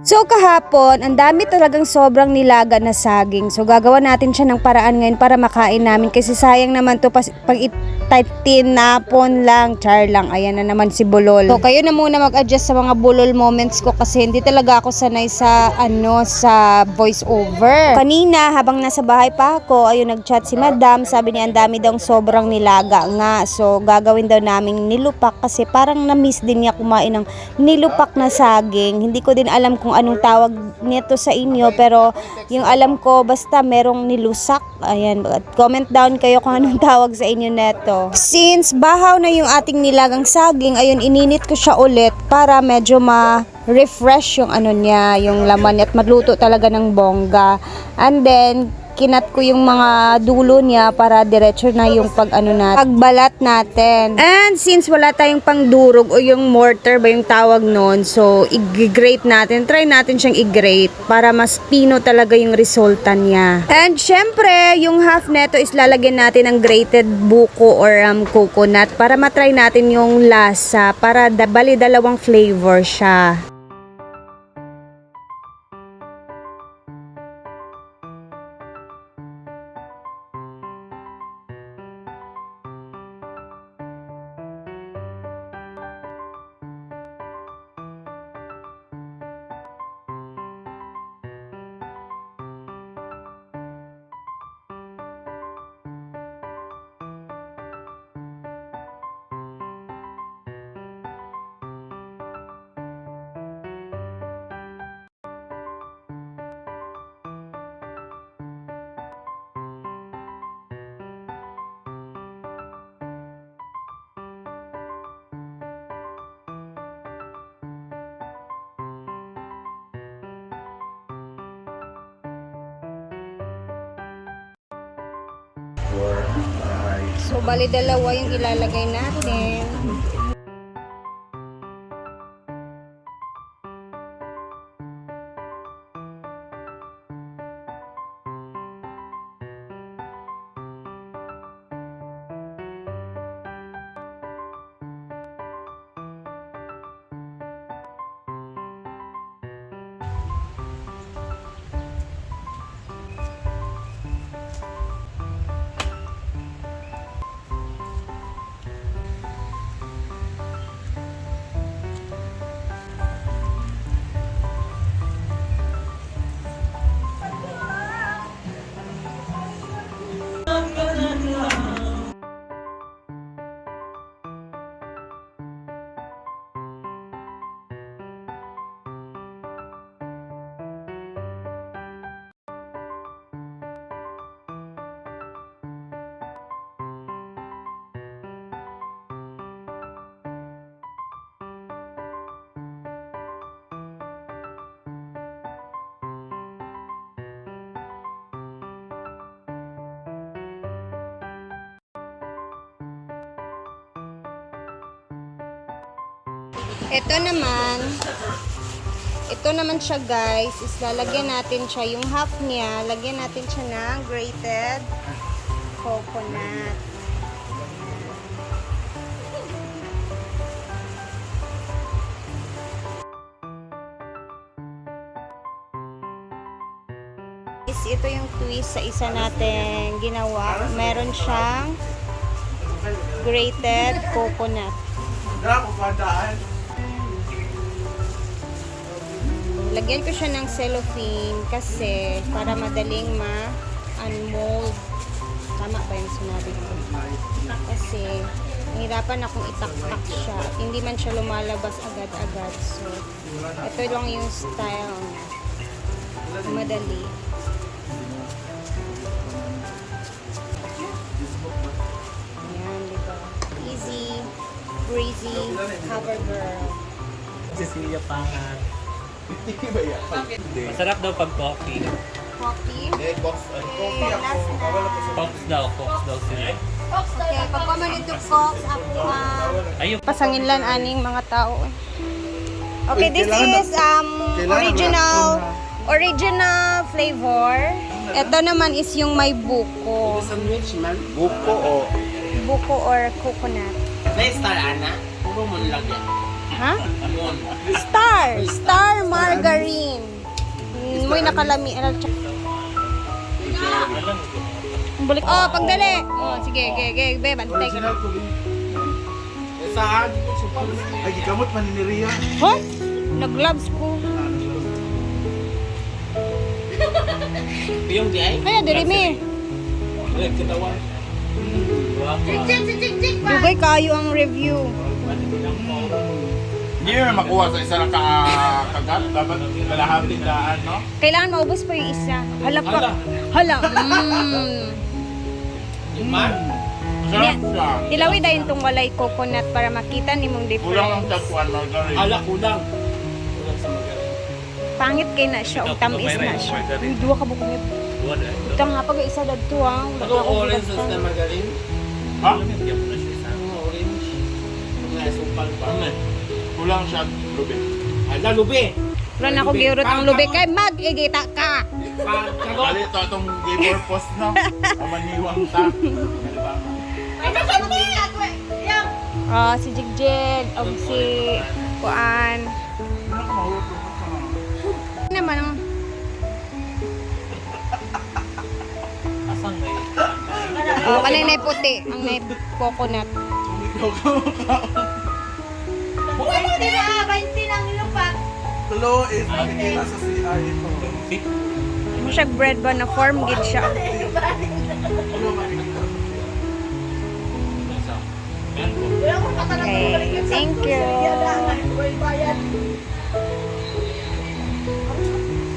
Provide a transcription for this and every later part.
So kahapon, ang dami talagang sobrang nilaga na saging. So gagawa natin siya ng paraan ngayon para makain namin. Kasi sayang naman to pag tinapon lang, char lang. Ayan na naman si Bulol. So kayo na muna mag-adjust sa mga Bulol moments ko kasi hindi talaga ako sanay sa sa voice over. Kanina habang nasa bahay pa ako, ayun nag-chat si Madam. Sabi niya ang dami daw sobrang nilaga nga. So gagawin daw naming nilupak kasi parang na-miss din niya kumain ng nilupak na saging. Hindi ko din alam kung anong tawag nito sa inyo, pero yung alam ko basta merong nilusak. Ayan, comment down kayo kung anong tawag sa inyo neto. Since bahaw na yung ating nilagang saging, ayun ininit ko siya ulit para medyo ma-refresh yung niya, yung laman niya at magluto talaga ng bongga. And then kinat ko yung mga dulo niya para diretso na yung pagbalat natin. And since wala tayong pangdurog o yung mortar ba yung tawag nun, so i-grate natin. Try natin siyang i-grate para mas pino talaga yung resulta niya. And syempre, yung half neto is lalagyan natin ng grated buko or coconut para matry natin yung lasa, para bali dalawang flavor siya. So, bali dalawa yung ilalagay natin. Ito naman siya guys, is lalagyan natin siya, yung half niya, lagyan natin siya ng grated coconut. Ito yung twist sa isa natin ginawa. Meron siyang grated coconut. Lagyan ko siya ng cellophane kasi para madaling ma-unmold. Tama ba yung sinabi ko? Kasi nahirapan akong itaktak siya. Hindi man siya lumalabas agad-agad. So, ito lang yung style niya. Madali. Ayan, diba? Easy, breezy, cover girl. Cecilia Pangat. Masarap daw pag coffee. Coffee? Coffee ako. Cox daw sila. Okay, pagkaman ito Cox, ako Ayun. pasangin lang aning mga tao. Okay, this is original flavor. Ito naman is yung may buko. Buko o Buko or coconut. May star, Ana. Puro mo lang yan. Ha? Star margarine. Muy nakalami. Balik. Oh, pagdali. Oh, sige, be, bantay ka. Original ko din. Saan? Ay, gikamot maniniriya. Huh? Nag-gloves ko. Yung di ay? Kaya, diri mi. Ulit katawan. Dugay kayo ang review. Hindi na makuha sa isa na kagat. Dapat kalahati daan, no? Kailangan maubos pa yung isa. Hala pa. Hala. Man. Masarap siya. Tilawi dahil itong walay coconut para makita ni mong Kulang ang difference. tatuan, margarine. Ala, kulang. Kulang sa magaling. Pangit kay na siya. Ikaw, Tamis mayroon na yung siya. margarine. Uy, duwa ka bukong Duwa na. ito nga pag isa dagto ah. Ako orange sauce na magaling. Ha? Lamigyan mo na siya sa Orange. Kung nasupal pa. Kulang siya, Ruben. Ala, lubi. Wala na ako giurot ang lubi kay mag-igita ka. Pagkagot. Bali ito itong gay purpose, no? Amaniwang ta. Si Jigjig, o si Kuan. Ano naman ang asang ngayon. oh, kanay na puti, ang na coconut. Tulo is makikita sa CR ito. Mo siya bread ba na form gid siya. Tulo makikita sa Yan po. Okay, thank you.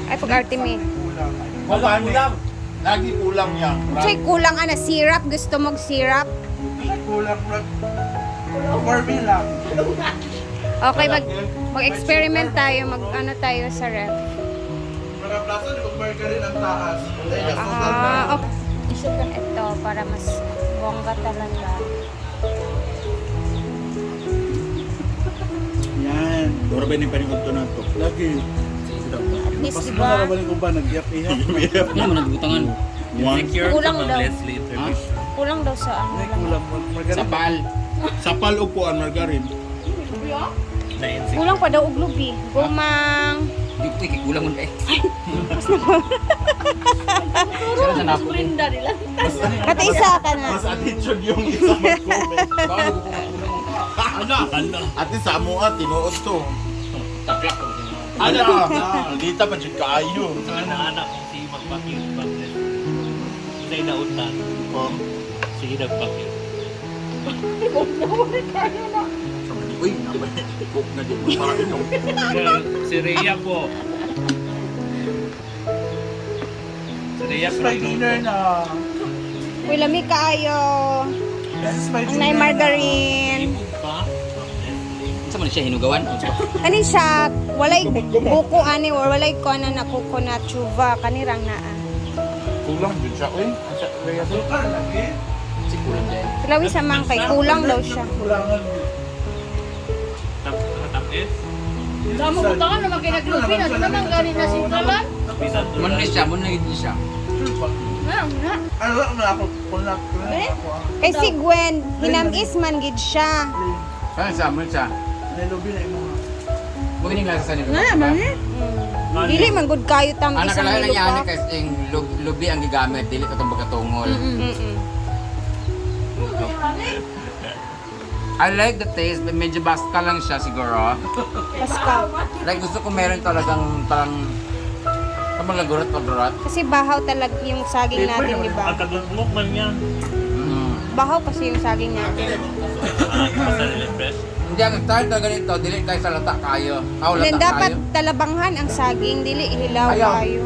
Ay pag-arte mi. kulang. Wala, kulang. Lagi kulang yan. Say kulang ana syrup, gusto mo syrup? Kulang. For me lang. Okay, mag-experiment tayo, ano tayo sa ref. Mga plaza, di ba margarine ang taas? Okay. Ito, para mas bongga talaga. Yan. Dora ba yung paningod to na to? Lagi. At least, Pas di na ba? narabaling ko ba? Nag-iyak-iyak. Ano mo nagbutangan? Secure ka Kulang ma'am daw. Leslie intervention. Kulang daw sa ano Ay, lang. kulang. Margarine. Sapal. Sapal upuan, margarine. Na-insecure. Kulang pa daw og lubi. Gumang. Di ko ikikulang mo eh. Sira sa napo. Kata isa ka na. Mas attitude yung isa mag-comment. Baka nagkukulang mo. Ano? Ate sa mo tinuod to. Taplak ko. Ano? Dita pa dyan kaayo. Sa anak kung si magpakit ma'am Leslie. Sa inautan. Oh. Sige nagpakit. Uy, nabay. Cook na din. Para inom. Si Rhea po. Si Rhea This is po. my dinner na. Uy, lami kaayo. This is my Ang dinner nay na. margarine. Ibog pa. Ma'am Leslie. Saan mo na siya hinugawan? Kani siya, walay buko ani or walay ko na coconut chuva kanirang naa. Kulang din siya. Uy, kaya sukar lagi. Si kulang din. Tilawi sa mang kay kulang daw siya. Kulangan. Tamis. Damo ko taka naman kay naglupi na naman ganin na sintalan. Bisan to. Muna siya, muna hindi siya. Na. Ano lang na ako? Kulang. Ako. Kay si Gwen, hinamis man gid siya. Saan siya, muna siya. Nilobi na imo. Huwag yung lasa sa nilo. Na naman eh. Dili man gud kayo tam Ang isang nakalaga na niya nilupa. kasi yung lubi ang gigamit, dili ito itong pagkatungol. Mm-mm. I like the taste, but medyo basta lang siya siguro. Paska. Like gusto ko meron talagang parang lagurat-pagurat. Kasi bahaw talaga yung saging natin, di ba? Ang kagagmok man yan. Bahaw kasi yung saging natin. Pasarili fresh. Hindi, ang style talaga nito, dili tayo sa lata kayo. Ah, Then lata dapat kayo. talabanghan ang saging, dili hilaw Ayaw. kayo.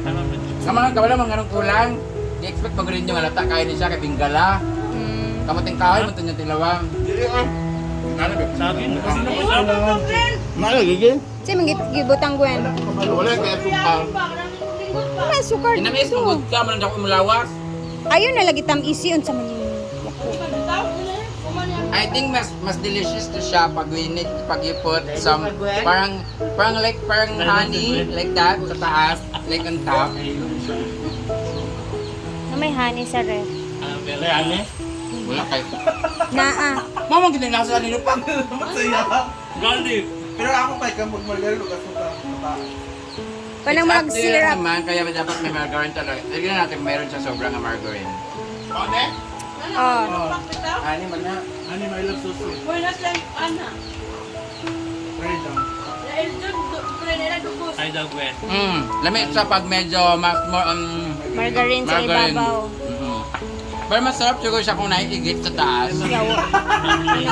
Tama ba? Sa mga kabala, mga ganong kulang, di-expect magaling yung lata kayo ni siya kay Binggala. Mm. Kamating kahoy, matun yung tilawang. Dili ah. Ano ba? Sabi mo kasi naman. Nalagay. Kasi gibutang Gwen. Wala kaya sukar. May sukar Inamis, dito. magod ka, manang ako mulawas. Ayun na lagi tam isi unsa man yun. I think mas delicious to siya pag you put some parang honey like that sa taas, like on top. Na may honey sa ref. Very honest. Wala kay. Naa. Mama kita nasa nilo pa. Masaya. Gandhi. Pero ako pa kamot margarine ug asuka. Kanang It's up to you mag-syrup. naman, kaya dapat may margarine talaga. Tignan natin meron siya sobrang margarine. Oh. Ani man na. Ani my love so sweet. Wala lang, ana. Try down. Dahil doon, pre nila dugos. Ay, daw, Gwen. Lamig siya pag medyo mas more Margarine sa margarine. ibabaw. Pero masarap siguro siya kung naiigit sa taas. Yawa.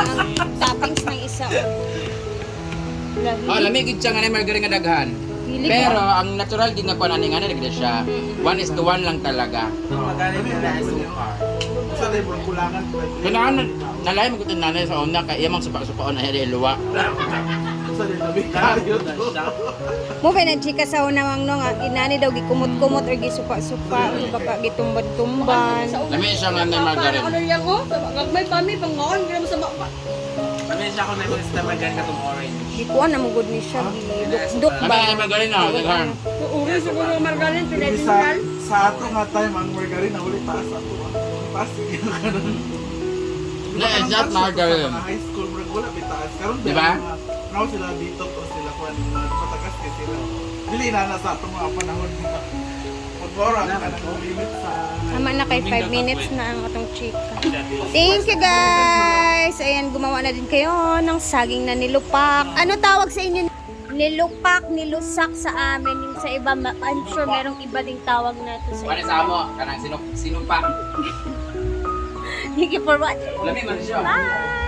Ang toppings ng isa. Oh, lamig siya nga na margarine nga daghan. Hilig Pero ang natural din nga kuan ani nga nagda siya. 1:1 lang talaga. Magaling na asuka. Sa libro kulangan. Kailangan nalay magutin nanay sa una kay iyang supa-supaon na heri luwa. Sa libro. Mo pa nagchika sa unang no nga inani daw gikumot-kumot or gisupa-supa o baka gitumban-tumban. Lamig siya nga na Ano margarine. yan ko? Gagmay pami, pangoon, gano'n mo sa baka. Kami siya ako na yung stamagan ka itong orange. Gikuan na mo gud ni siya giduk-duk Lamig ba. nga margarine na daghan. Uri siguro ng margarin, Sa pinagsingal. sa ato nga time ang margarine na uli taas ako. Taas yung ganun. Na exact margarine. Sa high school bro wala bitaas. Karon Di ba? Now sila dito o sila kuan patakas kay sila. Dili na sa atong mga panahon. Pag-ora ka na limit sa Tama na kay 5 minutes na ang atong chika. Thank you guys! Ayan, gumawa na din kayo ng saging na nilupak. Ano tawag sa inyo? Nilupak, nilusak sa amin. Yung sa iba, I'm sure merong iba ding tawag na ito sa Wala iba. sa amo kanang sinupa. Thank you for watching. Lamig man siya. Bye!